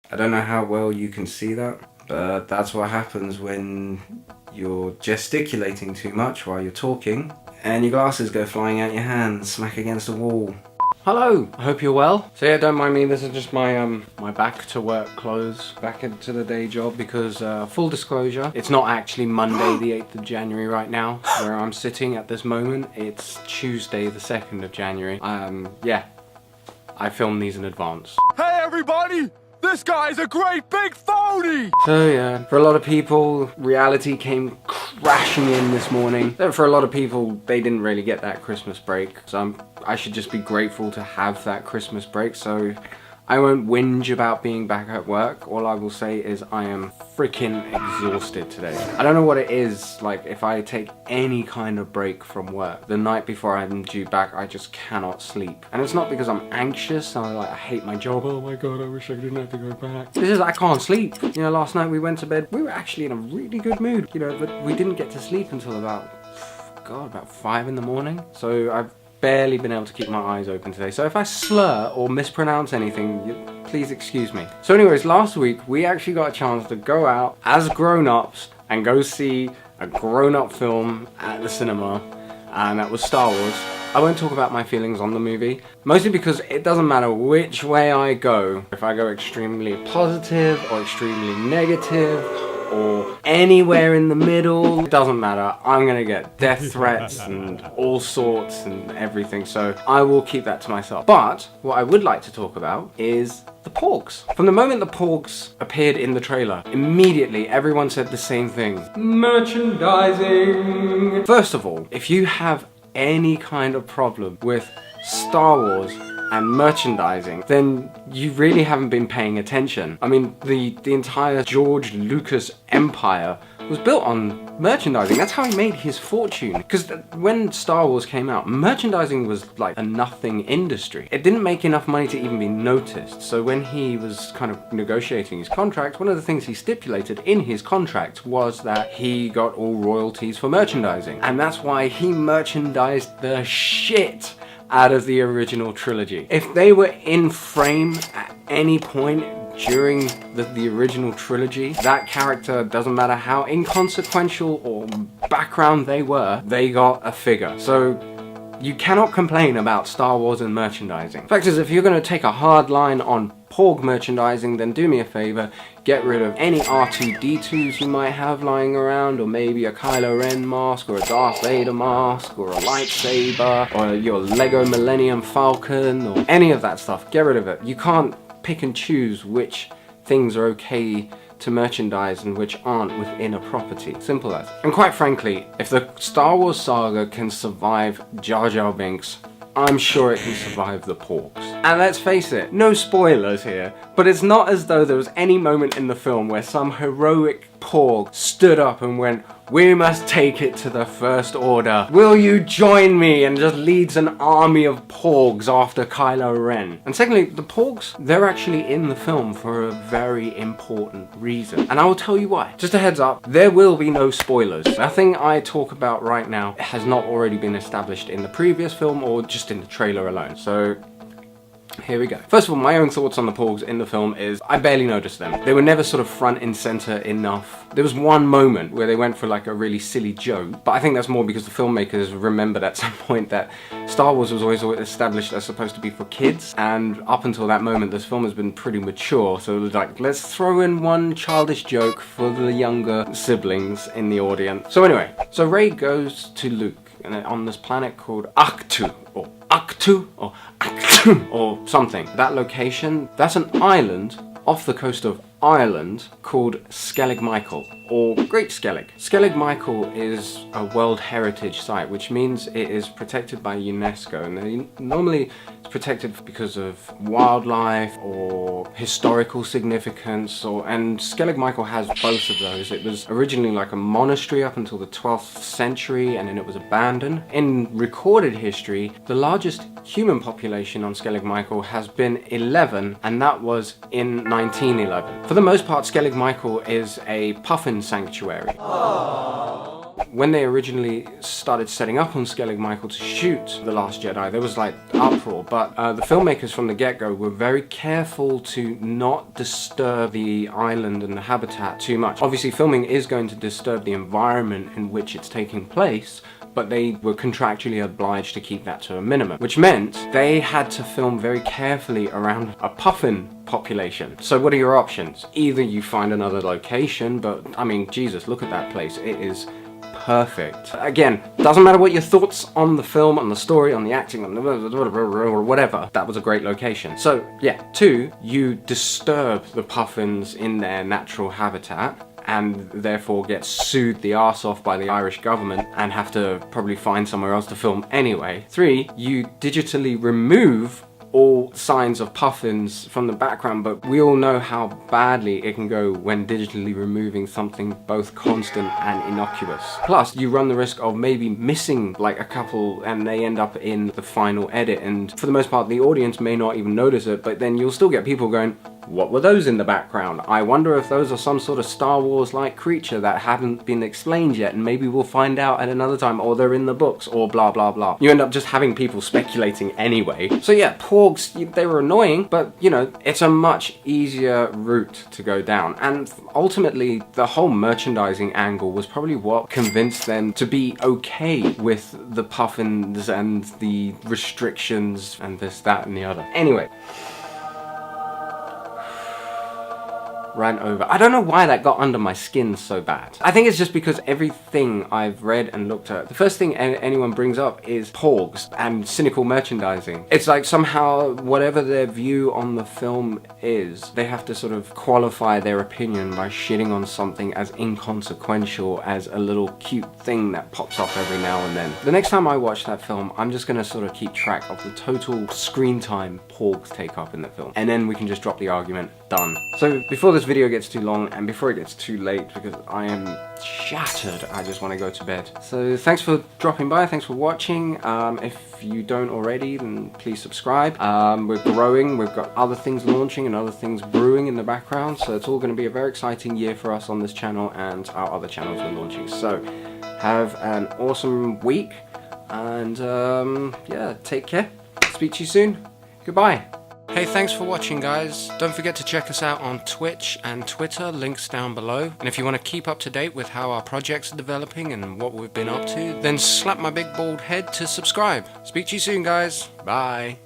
I don't know how well you can see that, but that's what happens when you're gesticulating too much while you're talking and your glasses go flying out your hand, smack against the wall. Hello, I hope you're well. So yeah, don't mind me, this is just my my back to work clothes, back into the day job, because full disclosure, it's not actually Monday the 8th of January right now, where I'm sitting at this moment. It's Tuesday the 2nd of January. Yeah, I filmed these in advance. Hey everybody! This guy's a great big phony! So yeah, for a lot of people, reality came crashing in this morning. For a lot of people, they didn't really get that Christmas break. So I should just be grateful to have that Christmas break. So I won't whinge about being back at work. All I will say is I am freaking exhausted today. I don't know what it is, like if I take any kind of break from work, the night before I'm due back, I just cannot sleep. And it's not because I'm anxious, I hate my job, oh my god, I wish I didn't have to go back. It's just I can't sleep. You know, last night we went to bed, we were actually in a really good mood, you know, but we didn't get to sleep until about 5 in the morning. So I've barely been able to keep my eyes open today. So if I slur or mispronounce anything, please excuse me. So anyways, last week we actually got a chance to go out as grown-ups and go see a grown-up film at the cinema, and that was Star Wars. I won't talk about my feelings on the movie, mostly because it doesn't matter which way I go. If I go extremely positive or extremely negative, or anywhere in the middle, it doesn't matter. I'm gonna get death threats and all sorts and everything, so I will keep that to myself. But what I would like to talk about is the Porgs. From the moment the Porgs appeared in the trailer, immediately everyone said the same thing: merchandising! First of all, if you have any kind of problem with Star Wars and merchandising, then you really haven't been paying attention. I mean, the entire George Lucas empire was built on merchandising. That's how he made his fortune. Because when Star Wars came out, merchandising was like a nothing industry. It didn't make enough money to even be noticed. So when he was kind of negotiating his contract, one of the things he stipulated in his contract was that he got all royalties for merchandising. And that's why he merchandised the shit out of the original trilogy. If they were in frame at any point during the original trilogy, that character, doesn't matter how inconsequential or background they were, they got a figure. So you cannot complain about Star Wars and merchandising. Fact is, if you're going to take a hard line on Porg merchandising, then do me a favor, get rid of any R2-D2s you might have lying around, or maybe a Kylo Ren mask, or a Darth Vader mask, or a lightsaber, or your Lego Millennium Falcon, or any of that stuff. Get rid of it. You can't pick and choose which things are okay to merchandise and which aren't within a property. Simple as. And quite frankly, if the Star Wars saga can survive Jar Jar Binks, I'm sure it can survive the Porgs. And let's face it, no spoilers here, but it's not as though there was any moment in the film where some heroic Porg stood up and went, "We must take it to the First Order. Will you join me?" and just leads an army of Porgs after Kylo Ren. And secondly, the Porgs, they're actually in the film for a very important reason. And I will tell you why. Just a heads up, there will be no spoilers. Nothing I talk about right now has not already been established in the previous film or just in the trailer alone. So here we go. First of all, my own thoughts on the Porgs in the film is I barely noticed them. They were never sort of front and center enough. There was one moment where they went for like a really silly joke, but I think that's more because the filmmakers remembered at some point that Star Wars was always established as supposed to be for kids, and up until that moment this film has been pretty mature, so it was like, let's throw in one childish joke for the younger siblings in the audience. So anyway, so Rey goes to Luke on this planet called Ahch-To, or Ahch-To, or Ahch-To, or something. That location, that's an island off the coast of Ireland called Skellig Michael, or Great Skellig. Skellig Michael is a World Heritage Site, which means it is protected by UNESCO, and normally it's protected because of wildlife or historical significance, and Skellig Michael has both of those. It was originally like a monastery up until the 12th century, and then it was abandoned. In recorded history, the largest human population on Skellig Michael has been 11, and that was in 1911. For the most part, Skellig Michael is a puffin sanctuary. Aww. when they originally started setting up on Skellig Michael to shoot The Last Jedi, there was like uproar, but the filmmakers from the get-go were very careful to not disturb the island and the habitat too much. Obviously, filming is going to disturb the environment in which it's taking place, but they were contractually obliged to keep that to a minimum, which meant they had to film very carefully around a puffin population. So what are your options? Either you find another location, but I mean, Jesus, look at that place. It is perfect. Again, doesn't matter what your thoughts on the film, on the story, on the acting, on the or whatever, that was a great location. So yeah, 2, you disturb the puffins in their natural habitat, and therefore get sued the arse off by the Irish government and have to probably find somewhere else to film anyway. 3, you digitally remove all signs of puffins from the background, but we all know how badly it can go when digitally removing something both constant and innocuous. Plus, you run the risk of maybe missing like a couple and they end up in the final edit, and for the most part the audience may not even notice it, but then you'll still get people going, what were those in the background? I wonder if those are some sort of Star Wars-like creature that haven't been explained yet, and maybe we'll find out at another time, or they're in the books, or blah blah blah. You end up just having people speculating anyway. So yeah, Porgs, they were annoying, but you know, it's a much easier route to go down. And ultimately, the whole merchandising angle was probably what convinced them to be okay with the puffins and the restrictions and this, that, and the other. Anyway. Ran over. I don't know why that got under my skin so bad. I think it's just because everything I've read and looked at, the first thing anyone brings up is Porgs and cynical merchandising. It's like somehow whatever their view on the film is, they have to sort of qualify their opinion by shitting on something as inconsequential as a little cute thing that pops up every now and then. The next time I watch that film, I'm just gonna sort of keep track of the total screen time Porgs take up in the film, and then we can just drop the argument. Done. So before this video gets too long and before it gets too late, because I am shattered, I just want to go to bed. So thanks for dropping by, thanks for watching. If you don't already, then please subscribe. We're growing, we've got other things launching and other things brewing in the background, so it's all going to be a very exciting year for us on this channel and our other channels we're launching. So have an awesome week, and yeah, take care. Speak to you soon. Goodbye. Hey, thanks for watching, guys. Don't forget to check us out on Twitch and Twitter, links down below. And if you want to keep up to date with how our projects are developing and what we've been up to, then slap my big bald head to subscribe. Speak to you soon, guys. Bye.